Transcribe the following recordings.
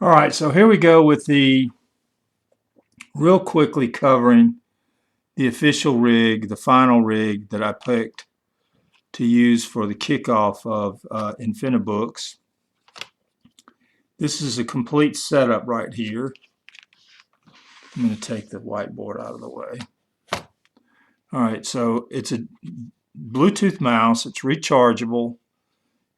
All right, so here we go with the real quickly covering the official rig, the final rig that I picked to use for the kickoff of Infinibooks. This is a complete setup right here. I'm going to take the whiteboard out of the way. All right, so it's a Bluetooth mouse. It's rechargeable.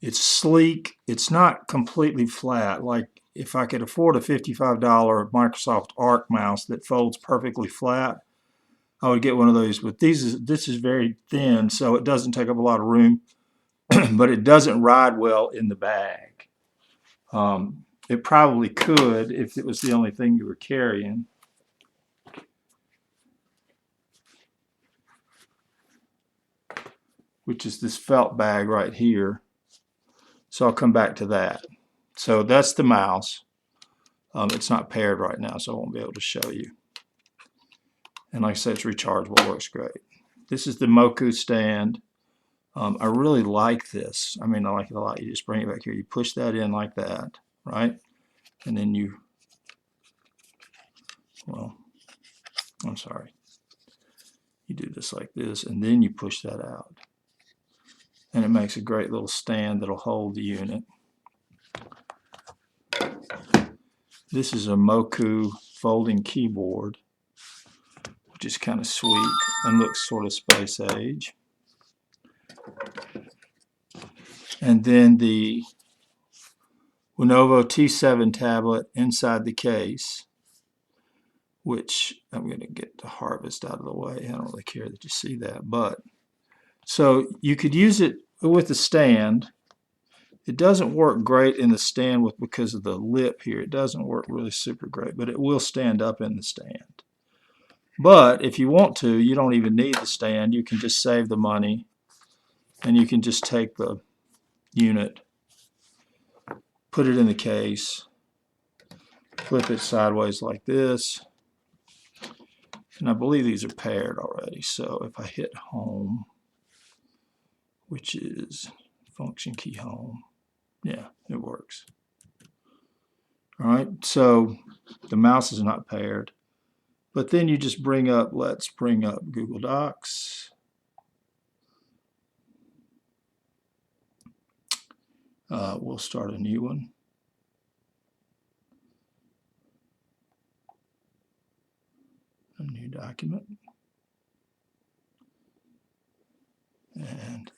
It's sleek. It's not completely flat. Like if I could afford a $55 Microsoft Arc mouse that folds perfectly flat, I would get one of those. But this is very thin, so it doesn't take up a lot of room, but it doesn't ride well in the bag. It probably could if it was the only thing you were carrying. Which is this felt bag right here. So I'll come back to that. So that's the mouse. It's not paired right now, so I won't be able to show you. And like I said, it's rechargeable, works great. This is the Moku stand. I really like this. I mean, I like it a lot. You just bring it back here. You push that in like that, right? And then you, well, I'm sorry. You do this like this, and then you push that out. And it makes a great little stand that'll hold the unit. This is a Moku folding keyboard, which is kind of sweet and looks sort of space age. And then the Lenovo T7 tablet inside the case, which I'm going to get the harvest out of the way. I don't really care that you see that, but so you could use it with the stand. It doesn't work great in the stand because of the lip here. It doesn't work really super great, but it will stand up in the stand. But if you want to, you don't even need the stand. You can just save the money, and you can just take the unit, put it in the case, flip it sideways like this, and I believe these are paired already. So if I hit home, which is function key home, yeah, it works. All right, so the mouse is not paired, but then you just bring up, let's bring up Google Docs. We'll start a new one. A new document. And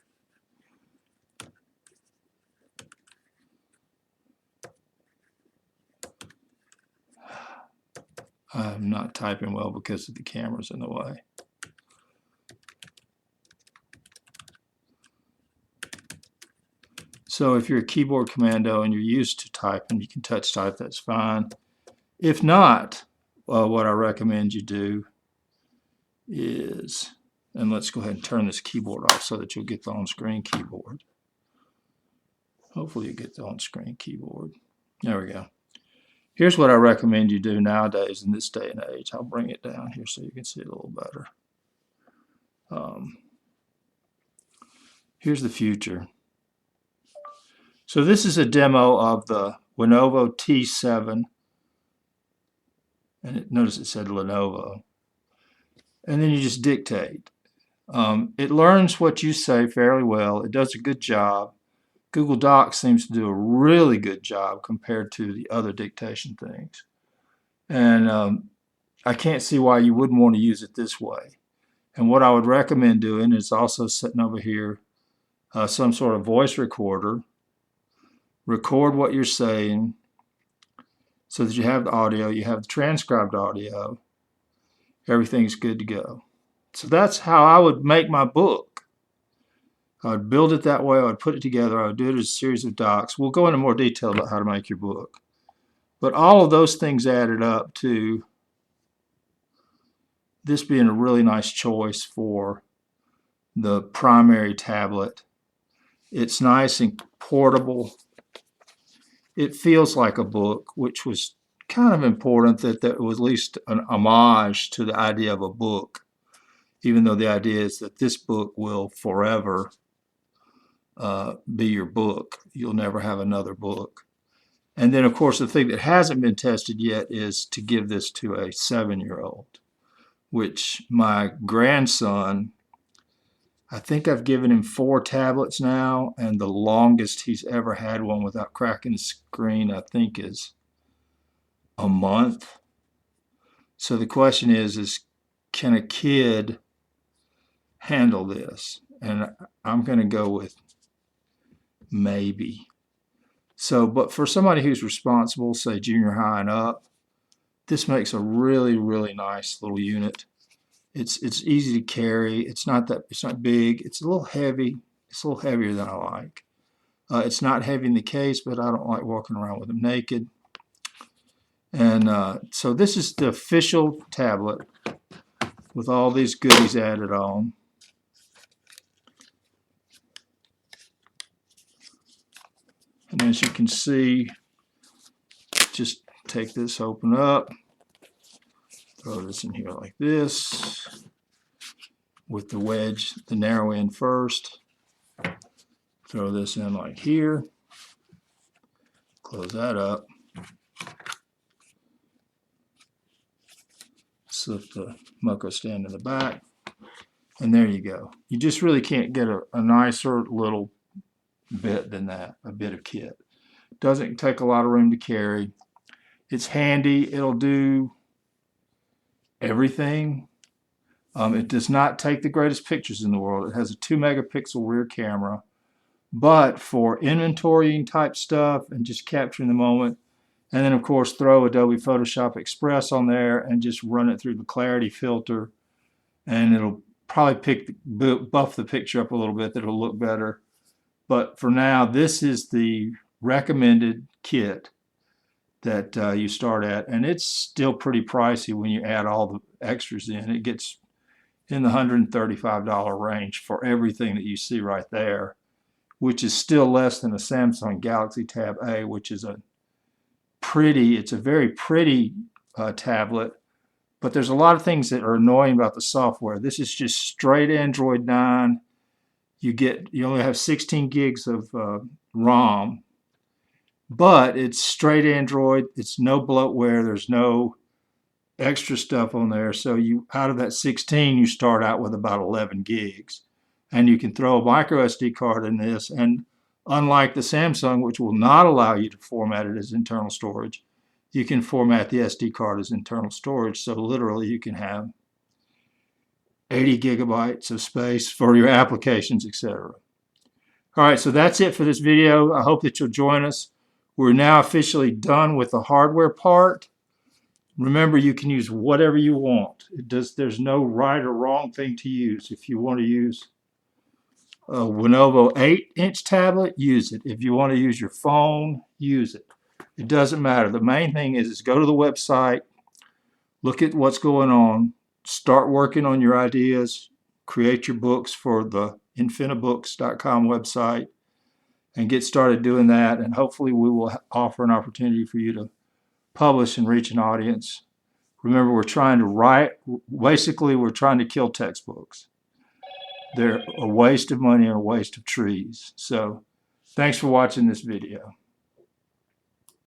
I'm not typing well because of the camera's in the way. So if you're a keyboard commando and you're used to typing, you can touch type, that's fine. If not, what I recommend you do is, and let's go ahead and turn this keyboard off so that you'll get the on-screen keyboard. Hopefully you get the on-screen keyboard. There we go. Here's what I recommend you do nowadays in this day and age. I'll bring it down here so you can see it a little better. Here's the future. So this is a demo of the Lenovo T7. And notice it said Lenovo. And then you just dictate. It learns what you say fairly well. It does a good job. Google Docs seems to do a really good job compared to the other dictation things. And I can't see why you wouldn't want to use it this way. And what I would recommend doing is also setting over here some sort of voice recorder. Record what you're saying so that you have the audio, you have the transcribed audio, everything's good to go. So that's how I would make my book. I would build it that way, I would put it together, I would do it as a series of docs. We'll go into more detail about how to make your book. But all of those things added up to this being a really nice choice for the primary tablet. It's nice and portable. It feels like a book, which was kind of important that there was at least an homage to the idea of a book, even though the idea is that this book will forever be your book. You'll never have another book. And then, of course, the thing that hasn't been tested yet is to give this to a 7-year-old, which my grandson, I think I've given him 4 tablets now, and the longest he's ever had one without cracking the screen, I think, is a month. So the question is can a kid handle this? And I'm going to go with maybe. So, but for somebody who's responsible, say junior high and up, this makes a really, really nice little unit. It's easy to carry. It's not big. It's a little heavy. It's a little heavier than I like. It's not heavy in the case, but I don't like walking around with them naked. And so this is the official tablet with all these goodies added on. And as you can see, just take this, open up, throw this in here like this, with the wedge, the narrow end first. Throw this in like here, close that up, slip the Mucko stand in the back, and there you go. You just really can't get a nicer little bit than that, a bit of kit. Doesn't take a lot of room to carry. It's handy. It'll do everything. It does not take the greatest pictures in the world. It has a 2-megapixel rear camera. But for inventorying type stuff and just capturing the moment, and then of course throw Adobe Photoshop Express on there and just run it through the clarity filter, and it'll probably buff the picture up a little bit that it'll look better. But for now, this is the recommended kit that you start at, and it's still pretty pricey when you add all the extras in. It gets in the $135 range for everything that you see right there, which is still less than a Samsung Galaxy Tab A, which is it's a very pretty tablet, but there's a lot of things that are annoying about the software. This is just straight Android 9. You only have 16 gigs of ROM, but it's straight Android. It's no bloatware. There's no extra stuff on there. So out of that 16, you start out with about 11 gigs. And you can throw a micro SD card in this, and unlike the Samsung, which will not allow you to format it as internal storage, you can format the SD card as internal storage. So literally you can have 80 gigabytes of space for your applications, etc. All right, so that's it for this video. I hope that you'll join us. We're now officially done with the hardware part. Remember, you can use whatever you want. There's no right or wrong thing to use. If you want to use a Lenovo 8-inch tablet, use it. If you want to use your phone, use it. It doesn't matter. The main thing is go to the website, look at what's going on, start working on your ideas, create your books for the Infinibooks.com website, and get started doing that. And hopefully we will offer an opportunity for you to publish and reach an audience. Remember, we're trying to kill textbooks. They're a waste of money and a waste of trees. So thanks for watching this video.